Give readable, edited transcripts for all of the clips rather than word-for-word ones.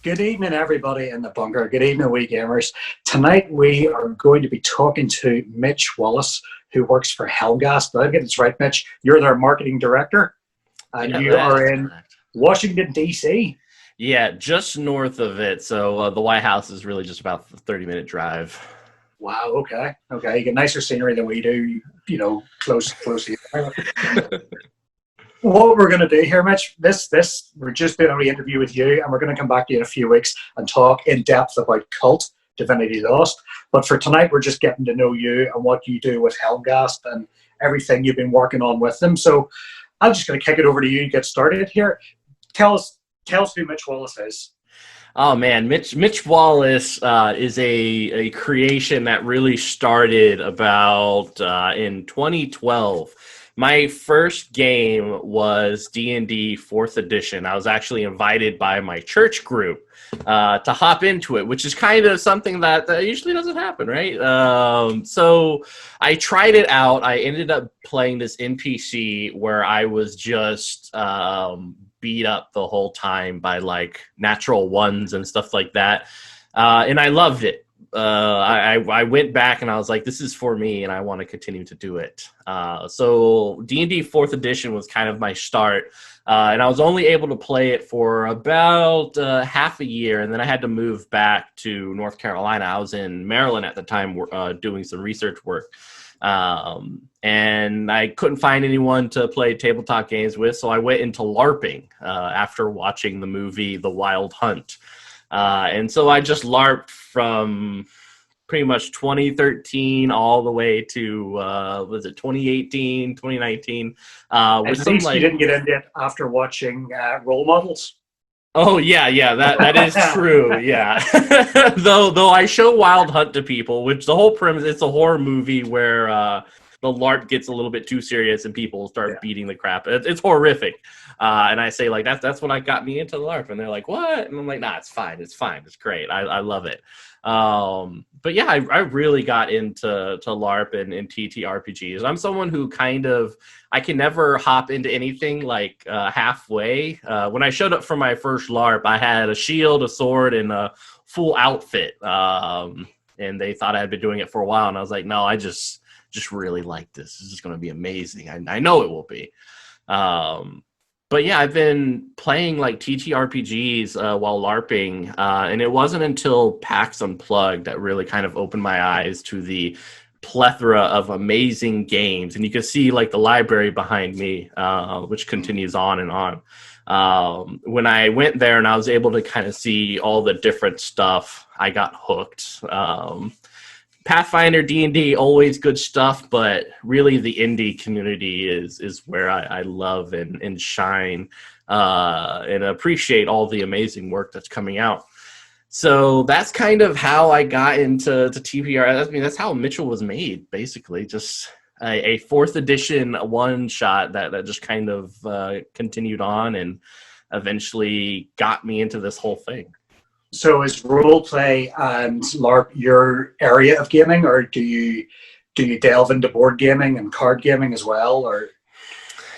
Good evening, everybody in the bunker. Good evening, wee gamers. Tonight we are going to be talking to Mich Wallace, who works for Helmgast. Did I get this right, Mitch? You're their marketing director, and Yeah, you that are is in correct. Washington, D.C. Yeah, just north of it. So the White House is really just about a 30-minute drive. Wow, okay. Okay, you get nicer scenery than we do, close here. What we're going to do here, Mitch, we're just doing a wee interview with you, and we're going to come back to you in a few weeks and talk in depth about Cult, Divinity Lost. But for tonight, we're just getting to know you and what you do with Helmgast and everything you've been working on with them. So I'm just going to kick it over to you and get started here. Tell us, tell us who Mitch Wallace is. Oh man, Mitch Wallace is a creation that really started about in 2012. My first game was D&D 4th edition. I was actually invited by my church group to hop into it, which is kind of something that usually doesn't happen, right? So I tried it out. I ended up playing this NPC where I was just beat up the whole time by like natural ones and stuff like that. And I loved it. I went back and I was like, this is for me and I want to continue to do it. So D&D 4th edition was kind of my start. And I was only able to play it for about half a year. And then I had to move back to North Carolina. I was in Maryland at the time doing some research work. And I couldn't find anyone to play tabletop games with, so I went into LARPing after watching the movie The Wild Hunt. And so I just LARPed from pretty much 2013 all the way to, was it 2018, 2019? With At some least you like, didn't get into it after watching role models. oh yeah, that is true. Yeah, though I show Wild Hunt to people, which the whole premise, it's a horror movie where the LARP gets a little bit too serious and people start beating the crap. It's horrific, and I say like that's what got me into the LARP, and they're like, what? And I'm like, nah, it's fine, it's great, I love it. But yeah, I really got into LARP and TTRPGs. I'm someone who I can never hop into anything like halfway. When I showed up for my first LARP, I had a shield, a sword, and a full outfit. And they thought I had been doing it for a while, and I was like, no, I just really like this. This is going to be amazing. I know it will be. But yeah, I've been playing like TTRPGs while LARPing, and it wasn't until PAX Unplugged that really kind of opened my eyes to the plethora of amazing games. And you can see like the library behind me, which continues on and on. When I went there and I was able to kind of see all the different stuff, I got hooked. Pathfinder, D&D, always good stuff, but really the indie community is where I love and shine and appreciate all the amazing work that's coming out. So that's kind of how I got into TPR. I mean, that's how Mitchell was made, basically. Just a 4th edition one-shot that just kind of continued on and eventually got me into this whole thing. So is role play and LARP your area of gaming, or do you delve into board gaming and card gaming as well? Or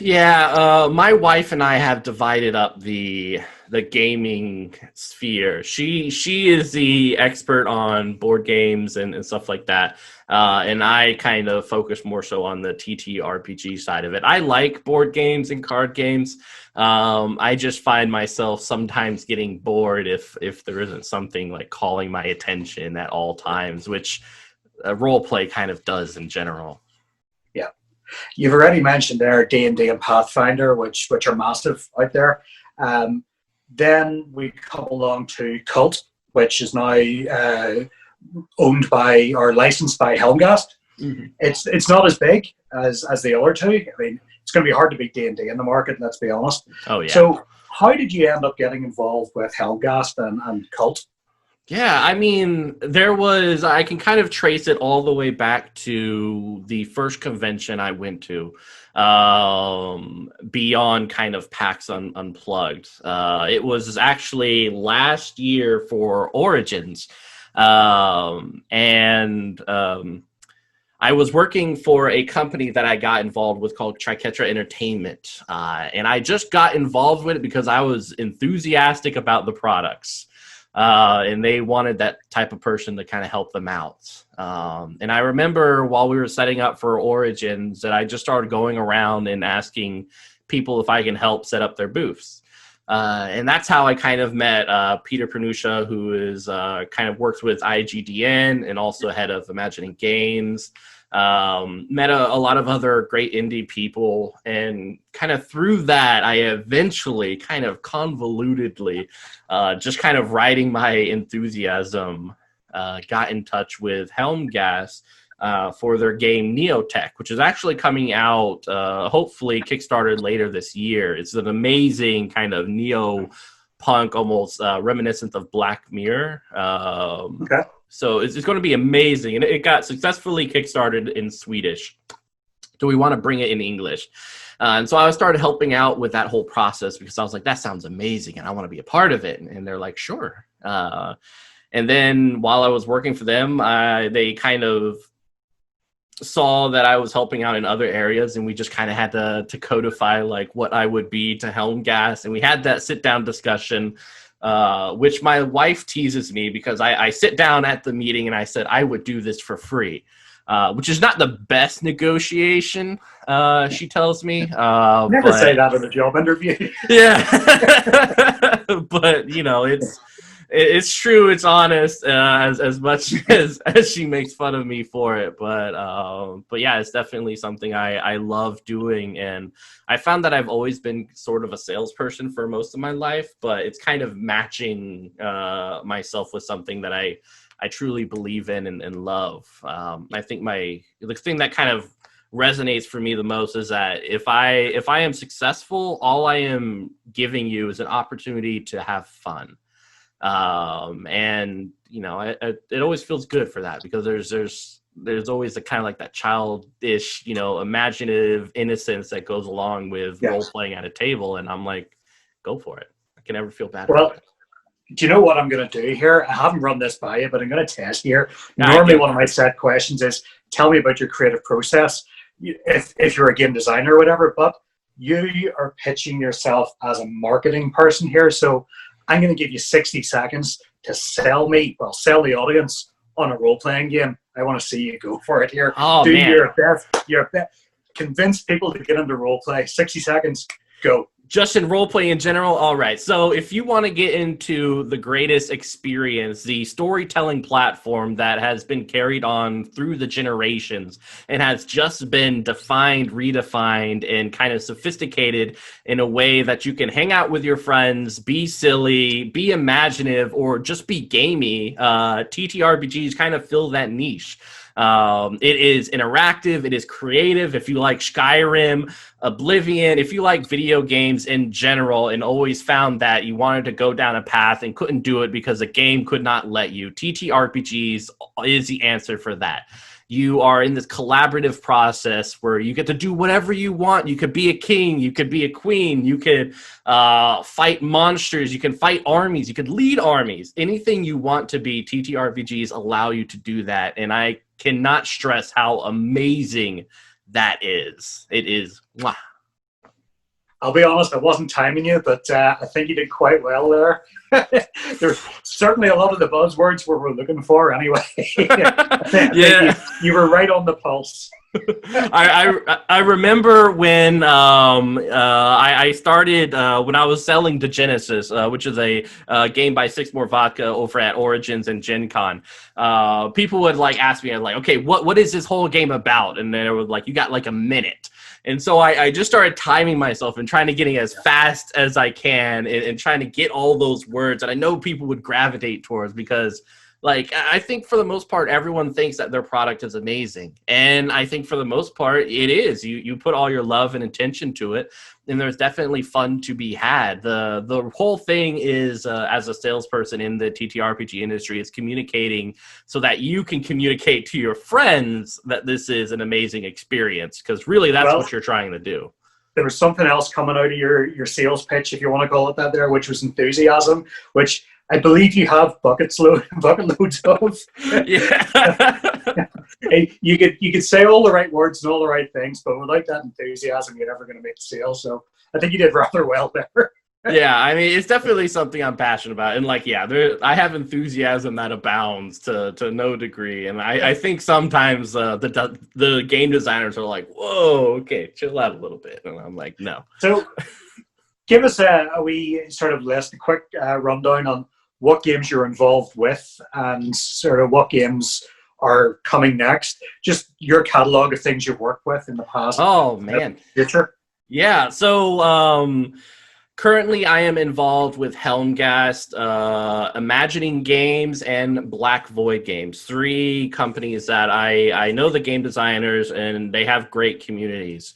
Yeah, my wife and I have divided up the gaming sphere. She is the expert on board games and stuff like that, and I kind of focus more so on the TTRPG side of it. I like board games and card games. I just find myself sometimes getting bored if there isn't something like calling my attention at all times, which role play kind of does in general. yeah, you've already mentioned there D&D and Pathfinder, which are massive out there. Then we come along to Cult, which is now owned by or licensed by Helmgast. Mm-hmm. It's not as big as the other two. I mean, it's going to be hard to beat D&D in the market. Let's be honest. Oh yeah. So, how did you end up getting involved with Helmgast and Cult? Yeah, I mean, I can kind of trace it all the way back to the first convention I went to, beyond kind of PAX Unplugged. It was actually last year for Origins. And I was working for a company that I got involved with called Triketra Entertainment. And I just got involved with it because I was enthusiastic about the products. and they wanted that type of person to kind of help them out. And I remember while we were setting up for Origins that I just started going around and asking people if I can help set up their booths. And that's how I kind of met Peter Pernusha, who is kind of works with IGDN and also head of Imagining Games. Met a lot of other great indie people, and kind of through that, I eventually kind of convolutedly, just kind of riding my enthusiasm, got in touch with Helmgast for their game Neotech, which is actually coming out, hopefully kickstarted later this year. It's an amazing kind of neo-punk, almost reminiscent of Black Mirror. Okay. So it's going to be amazing. And it got successfully kickstarted in Swedish. Do we want to bring it in English? And so I started helping out with that whole process because I was like, that sounds amazing and I want to be a part of it. And they're like, sure. And then while I was working for them, they kind of saw that I was helping out in other areas, and we just kind of had to codify like what I would be to Helmgast. And we had that sit down discussion, which my wife teases me because I sit down at the meeting and I said I would do this for free, which is not the best negotiation, she tells me. Never say that in a job interview. Yeah. But, you know, it's true, it's honest, as much as she makes fun of me for it. But yeah, it's definitely something I love doing. And I found that I've always been sort of a salesperson for most of my life, but it's kind of matching myself with something that I truly believe in and love. I think the thing that kind of resonates for me the most is that if I am successful, all I am giving you is an opportunity to have fun. And you know, it always feels good for that, because there's always the kind of like that childish, you know, imaginative innocence that goes along with role playing at a table. And I'm like, go for it. I can never feel bad about it. Do you know what I'm going to do here? I haven't run this by you, but I'm going to test here. Normally, one of my set questions is, tell me about your creative process. If you're a game designer or whatever, but you are pitching yourself as a marketing person here. So I'm going to give you 60 seconds to sell the audience on a role-playing game. I want to see you go for it here. Oh, do man. your best. Convince people to get into role-play. 60 seconds, go. Just in role-play in general? All right. So if you want to get into the greatest experience, the storytelling platform that has been carried on through the generations and has just been defined, redefined, and kind of sophisticated in a way that you can hang out with your friends, be silly, be imaginative, or just be gamey, TTRPGs kind of fill that niche. It is interactive. It is creative. If you like Skyrim, Oblivion, if you like video games in general and always found that you wanted to go down a path and couldn't do it because the game could not let you, TTRPGs is the answer for that. You are in this collaborative process where you get to do whatever you want. You could be a king. You could be a queen. You could fight monsters. You can fight armies. You could lead armies. Anything you want to be, TTRPGs allow you to do that. And I cannot stress how amazing that is. It is. Mwah. I'll be honest, I wasn't timing you, but I think you did quite well there. There's certainly a lot of the buzzwords we're looking for anyway. Yeah. You were right on the pulse. I remember when I started when I was selling to Genesis, which is a game by Six More Vodka over at Origins and Gen Con. People would like ask me, like, okay, what is this whole game about? And they were like, you got like a minute. And so I just started timing myself and trying to get as fast as I can and trying to get all those words that I know people would gravitate towards, because like, I think for the most part, everyone thinks that their product is amazing. And I think for the most part, it is. You put all your love and attention to it, and there's definitely fun to be had. The whole thing is, as a salesperson in the TTRPG industry, is communicating so that you can communicate to your friends that this is an amazing experience, because really that's what you're trying to do. There was something else coming out of your sales pitch, if you want to call it that there, which was enthusiasm, which I believe you have bucket loads of. Yeah. You could say all the right words and all the right things, but without that enthusiasm, you're never going to make the sale. So I think you did rather well there. Yeah, I mean, it's definitely something I'm passionate about, and like, yeah, I have enthusiasm that abounds to no degree, and I think sometimes the game designers are like, "Whoa, okay, chill out a little bit," and I'm like, "No." So give us a wee sort of list, a quick rundown on what games you're involved with and sort of what games are coming next. Just your catalog of things you've worked with in the past, Oh man, future. yeah. So currently, I am involved with Helmgast, Imagining Games, and Black Void Games. Three companies that I know the game designers, and they have great communities.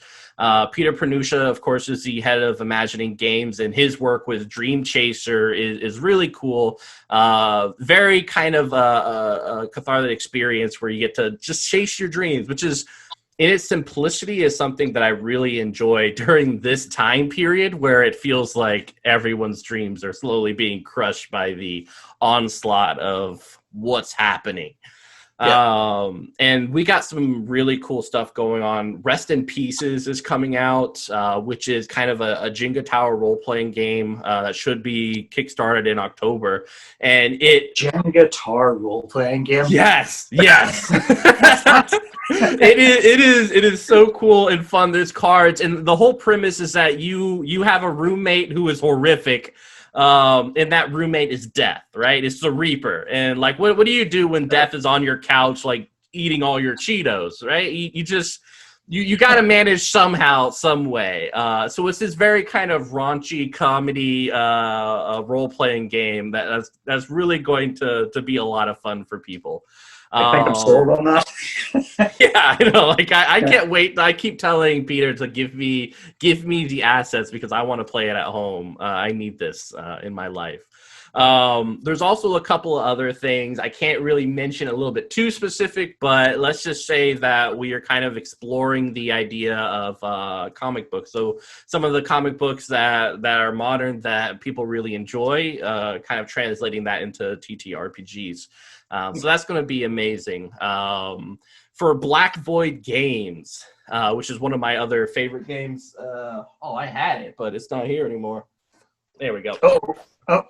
Peter Pernusha, of course, is the head of Imagining Games, and his work with Dream Chaser is really cool. Very kind of a cathartic experience where you get to just chase your dreams, which is in its simplicity is something that I really enjoy during this time period where it feels like everyone's dreams are slowly being crushed by the onslaught of what's happening. Yeah. And we got some really cool stuff going on. Rest in Pieces is coming out, which is kind of a Jenga Tower role-playing game that should be kickstarted in October. And Jenga Tower role playing game. Yes. It is so cool and fun. There's cards, and the whole premise is that you have a roommate who is horrific, and that roommate is death, right? It's the Reaper, and like, what do you do when death is on your couch, like eating all your Cheetos, right? You got to manage somehow, some way. So it's this very kind of raunchy comedy role playing game that's really going to be a lot of fun for people. I think I'm sold on that. Yeah, I know. Like I can't wait. I keep telling Peter to give me the assets because I want to play it at home. I need this in my life. There's also a couple of other things I can't really mention a little bit too specific, but let's just say that we are kind of exploring the idea of comic books. So some of the comic books that are modern that people really enjoy, kind of translating that into TTRPGs. So that's going to be amazing. For Black Void Games, which is one of my other favorite games. I had it, but it's not here anymore. There we go. Oh.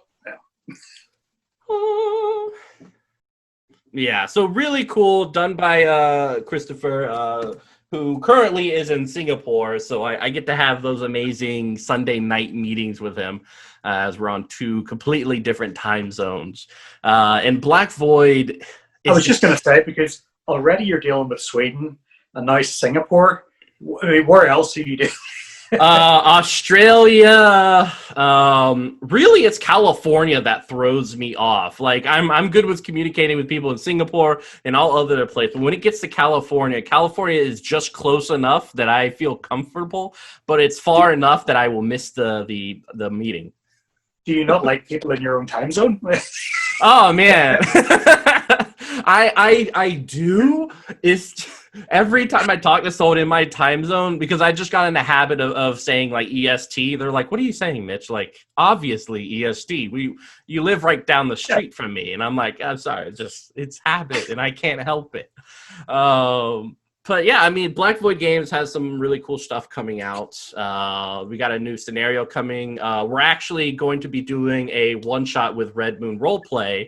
Yeah, so really cool, done by Christopher, who currently is in Singapore. So I get to have those amazing Sunday night meetings with him as we're on two completely different time zones. And Black Void. I was just going to say, because already you're dealing with Sweden and now Singapore. I mean, where else are you doing? Australia, really it's California that throws me off. Like I'm good with communicating with people in Singapore and all other places. But when it gets to California is just close enough that I feel comfortable, but it's far enough that I will miss the meeting. Do you not like people in your own time zone? Oh man. I do. It's every time I talk to someone in my time zone, because I just got in the habit of saying like EST. They're like, "What are you saying, Mitch?" Like, obviously EST. You live right down the street from me, and I'm like, I'm sorry, it's habit, and I can't help it. But yeah, I mean, Black Void Games has some really cool stuff coming out. We got a new scenario coming. We're actually going to be doing a one shot with Red Moon Roleplay.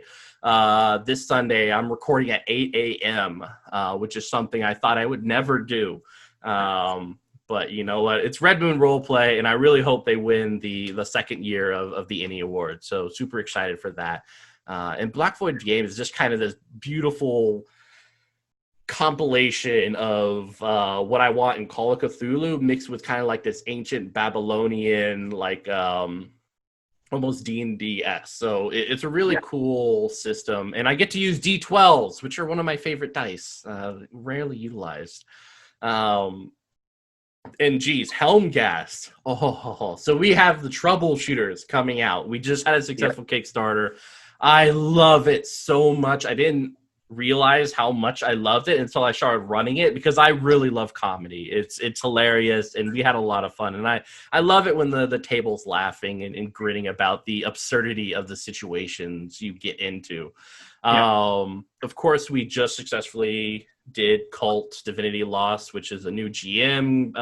This Sunday. I'm recording at 8 a.m., which is something I thought I would never do. But you know what? It's Red Moon Roleplay, and I really hope they win the second year of the Indy Award. So super excited for that. And Black Void Games is just kind of this beautiful compilation of what I want in Call of Cthulhu mixed with kind of like this ancient Babylonian, like almost D&D-esque. So it's a really cool system. And I get to use D12s, which are one of my favorite dice, rarely utilized. And geez, Helmgast. So we have the Troubleshooters coming out. We just had a successful Kickstarter. I love it so much. I didn't realize how much I loved it until I started running it, because I really love comedy. It's hilarious, and we had a lot of fun. And I love it when the table's laughing and grinning about the absurdity of the situations you get into. Of course, we just successfully did Cult Divinity Lost, which is a new GM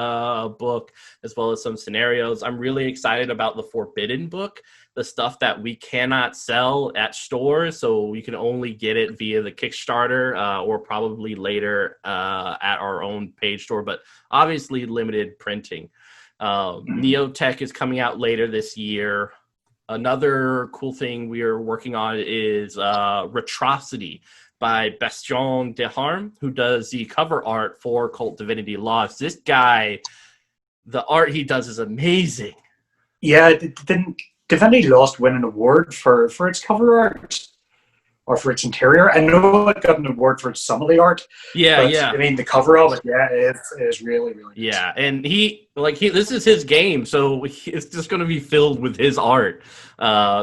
book, as well as some scenarios. I'm really excited about the Forbidden book, the stuff that we cannot sell at stores, so we can only get it via the Kickstarter or probably later at our own page store, but obviously limited printing. Neotech is coming out later this year. Another cool thing we are working on is Retrocity by Bastion Deharme, who does the cover art for Cult Divinity Lost. This guy, the art he does is amazing. Yeah, didn't Divinity Lost win an award for its cover art or for its interior? I know it got an award for some of the art. Yeah, but, yeah. I mean, the cover of it, yeah, it is really, really nice. Yeah, and this is his game, so it's just going to be filled with his art,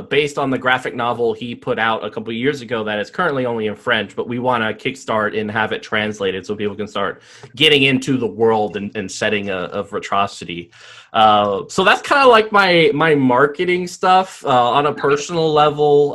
based on the graphic novel he put out a couple of years ago that is currently only in French, but we want to kickstart and have it translated so people can start getting into the world and setting of Retrocity. So that's kind of like my marketing stuff. On a personal level,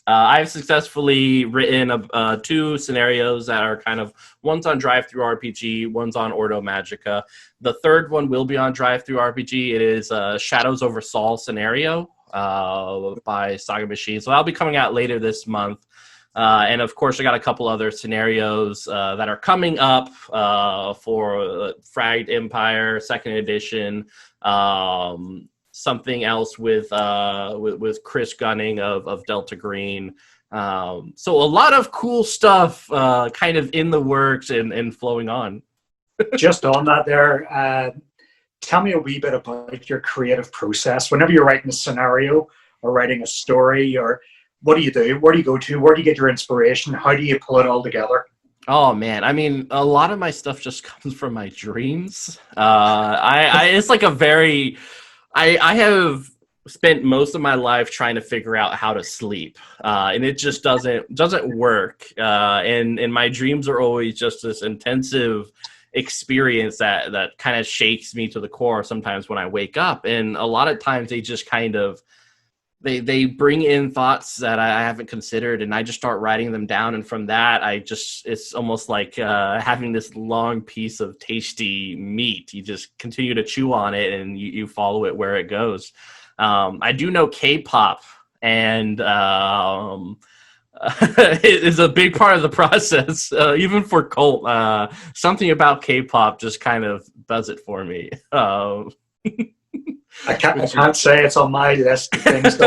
I've successfully written 2 scenarios that are kind of, one's on Drive-Thru RPG, one's on Ordo Magica. The third one will be on Drive-Thru RPG. It is a Shadows Over Saul scenario by Saga Machine. So that'll be coming out later this month. And of course, I got a couple other scenarios that are coming up for Fragged Empire, 2nd edition, something else with Chris Gunning of Delta Green. So a lot of cool stuff kind of in the works and flowing on. Just on that there, tell me a wee bit about your creative process. Whenever you're writing a scenario or writing a story, or what do you do? Where do you go to? Where do you get your inspiration? How do you pull it all together? Oh man, I mean, a lot of my stuff just comes from my dreams. It's like a very... I have spent most of my life trying to figure out how to sleep, and it just doesn't work. And my dreams are always just this intensive experience that kind of shakes me to the core sometimes when I wake up. And a lot of times they just kind of they bring in thoughts that I haven't considered, and I just start writing them down. And from that, it's almost like having this long piece of tasty meat. You just continue to chew on it, and you follow it where it goes. I do know K-pop, and it is a big part of the process, even for Cult. Something about K-pop just kind of does it for me. I can't say it's on my list of things.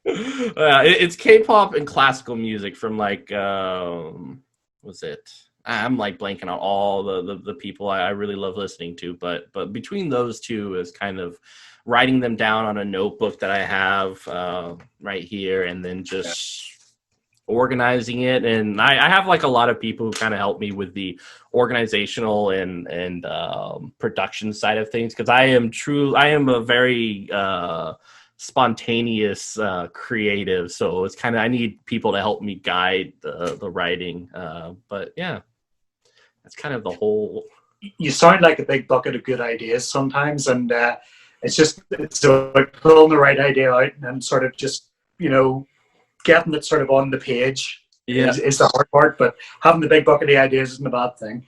It's K-pop and classical music from like, what's it? I'm like blanking on all the people I really love listening to, but between those two is kind of writing them down on a notebook that I have right here, and then just organizing it. And I have like a lot of people who kind of help me with the organizational and production side of things, because I am a very spontaneous creative, so it's kind of, I need people to help me guide the writing, but yeah, that's kind of the whole... You sound like a big bucket of good ideas sometimes, and it's like pulling the right idea out and sort of just, getting it sort of on the page is the hard part, but having the big bucket of ideas isn't a bad thing.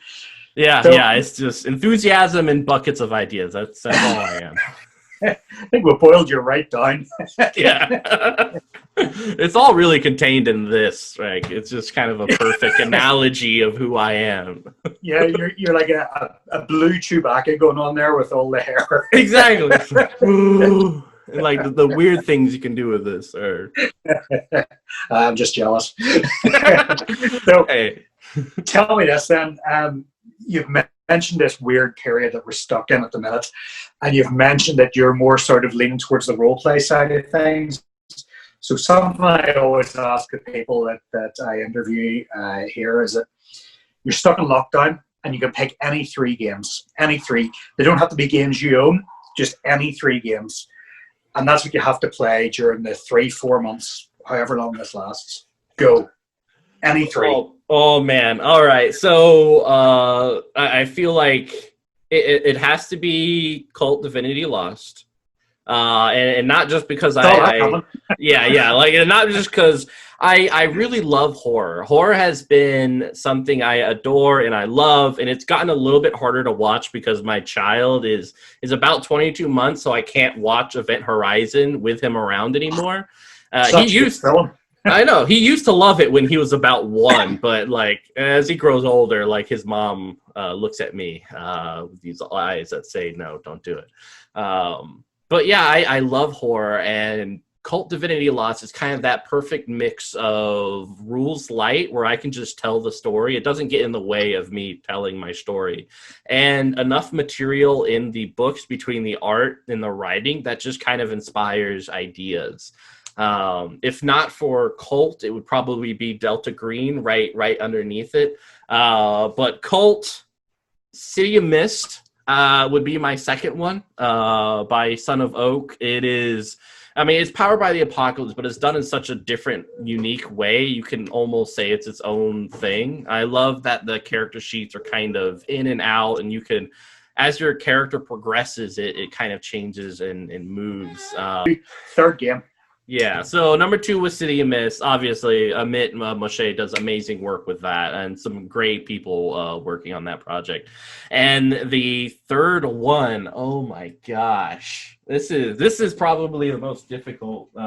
Yeah, so, it's just enthusiasm and buckets of ideas. That's all I am. I think we boiled you right down. Yeah. It's all really contained in this. Like, it's just kind of a perfect analogy of who I am. Yeah, you're like a blue Chewbacca going on there with all the hair. Exactly. And like the weird things you can do with this. Or I'm just jealous. So, hey. Tell me this then. You've mentioned this weird period that we're stuck in at the minute, and you've mentioned that you're more sort of leaning towards the role play side of things. So something I always ask the people that I interview here is that you're stuck in lockdown and you can pick any 3 games, any 3. They don't have to be games you own, just any 3 games. And that's what you have to play during the 3-4 months, however long this lasts. Go. Any 3. Oh man. All right. So I feel like it has to be Cult Divinity Lost. And not just because Coming. yeah, like, and not just because I really love horror. Horror has been something I adore and I love, and it's gotten a little bit harder to watch because my child is about 22 months, so I can't watch Event Horizon with him around anymore. He Such a good used film. I know he used to love it when he was about 1, but like as he grows older, like his mom looks at me with these eyes that say, "No, don't do it." But yeah, I love horror, and Cult Divinity Lost is kind of that perfect mix of rules light where I can just tell the story. It doesn't get in the way of me telling my story. And enough material in the books between the art and the writing that just kind of inspires ideas. If not for Cult, it would probably be Delta Green right underneath it. But Cult, City of Mist would be my second one by Son of Oak. It is, I mean, it's powered by the apocalypse, but it's done in such a different, unique way. You can almost say it's its own thing. I love that the character sheets are kind of in and out, and you can, as your character progresses, it kind of changes and moves. Third game. Yeah, so number 2 was City of Mist. Obviously, Amit Moshe does amazing work with that, and some great people working on that project. And the third one, oh my gosh, this is probably the most difficult. You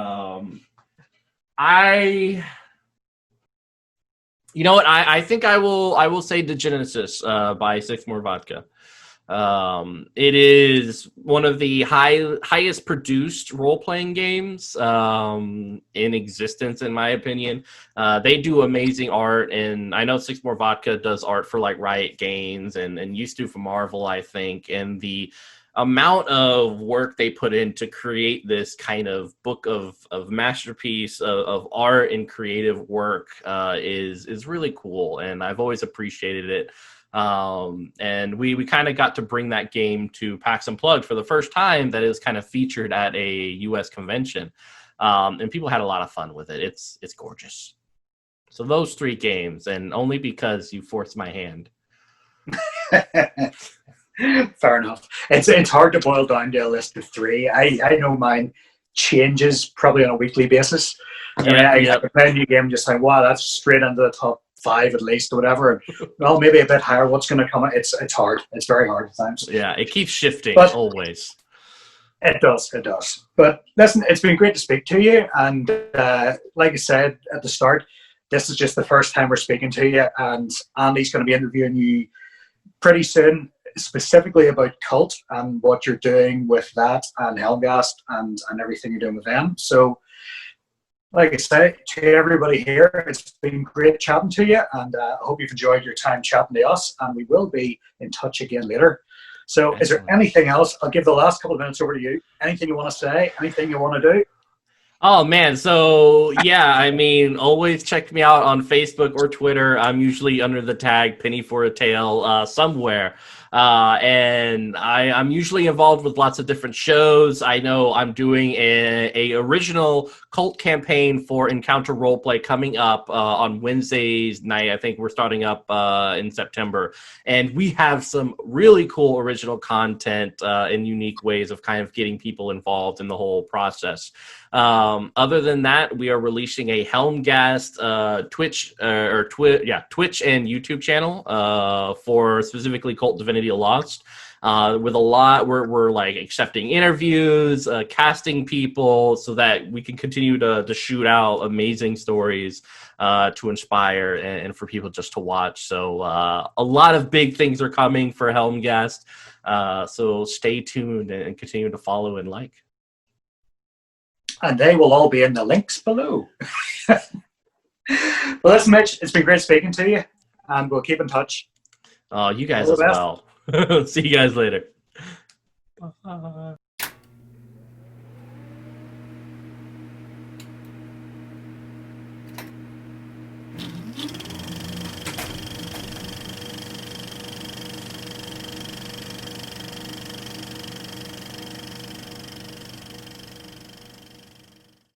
know what? I think I will say The Genesis by Six More Vodka. It is one of the highest produced role-playing games in existence, in my opinion. They do amazing art, and I know Six More Vodka does art for like Riot Games and used to for Marvel, I think. And the amount of work they put in to create this kind of book of masterpiece of art and creative work is really cool, and I've always appreciated it. And we kind of got to bring that game to PAX Unplugged for the first time that it was kind of featured at a US convention. And people had a lot of fun with it. It's gorgeous. So those 3 games, and only because you forced my hand. Fair enough. It's hard to boil down to a list of 3. I know mine changes probably on a weekly basis. Yeah, I play a new game and just think, wow, that's straight into the top 5 at least, or whatever. Well, maybe a bit higher. What's going to come? It's hard. It's very hard at times. Yeah, it keeps shifting, but always. It does. But listen, it's been great to speak to you. And like I said at the start, this is just the first time we're speaking to you. And Andy's going to be interviewing you pretty soon, specifically about Cult and what you're doing with that, and Helmgast and everything you're doing with them. So, like I say, to everybody here, it's been great chatting to you, and I hope you've enjoyed your time chatting to us, and we will be in touch again later. So is there anything else? I'll give the last couple of minutes over to you. Anything you want to say? Anything you want to do? Oh, man. So, yeah, I mean, always check me out on Facebook or Twitter. I'm usually under the tag Penny for a Tale somewhere. And I'm usually involved with lots of different shows. I know I'm doing a original Cult campaign for Encounter Roleplay coming up on Wednesdays night. I think we're starting up in September. And we have some really cool original content and unique ways of kind of getting people involved in the whole process. Other than that, we are releasing a Helmgast Twitch and YouTube channel for specifically Cult Divinity Lost. With a lot, we're like accepting interviews, casting people, so that we can continue to shoot out amazing stories to inspire and for people just to watch. So a lot of big things are coming for Helmgast. So stay tuned and continue to follow and like. And they will all be in the links below. Well, listen, Mitch, it's been great speaking to you, and we'll keep in touch. You guys as well. See you guys later. Bye.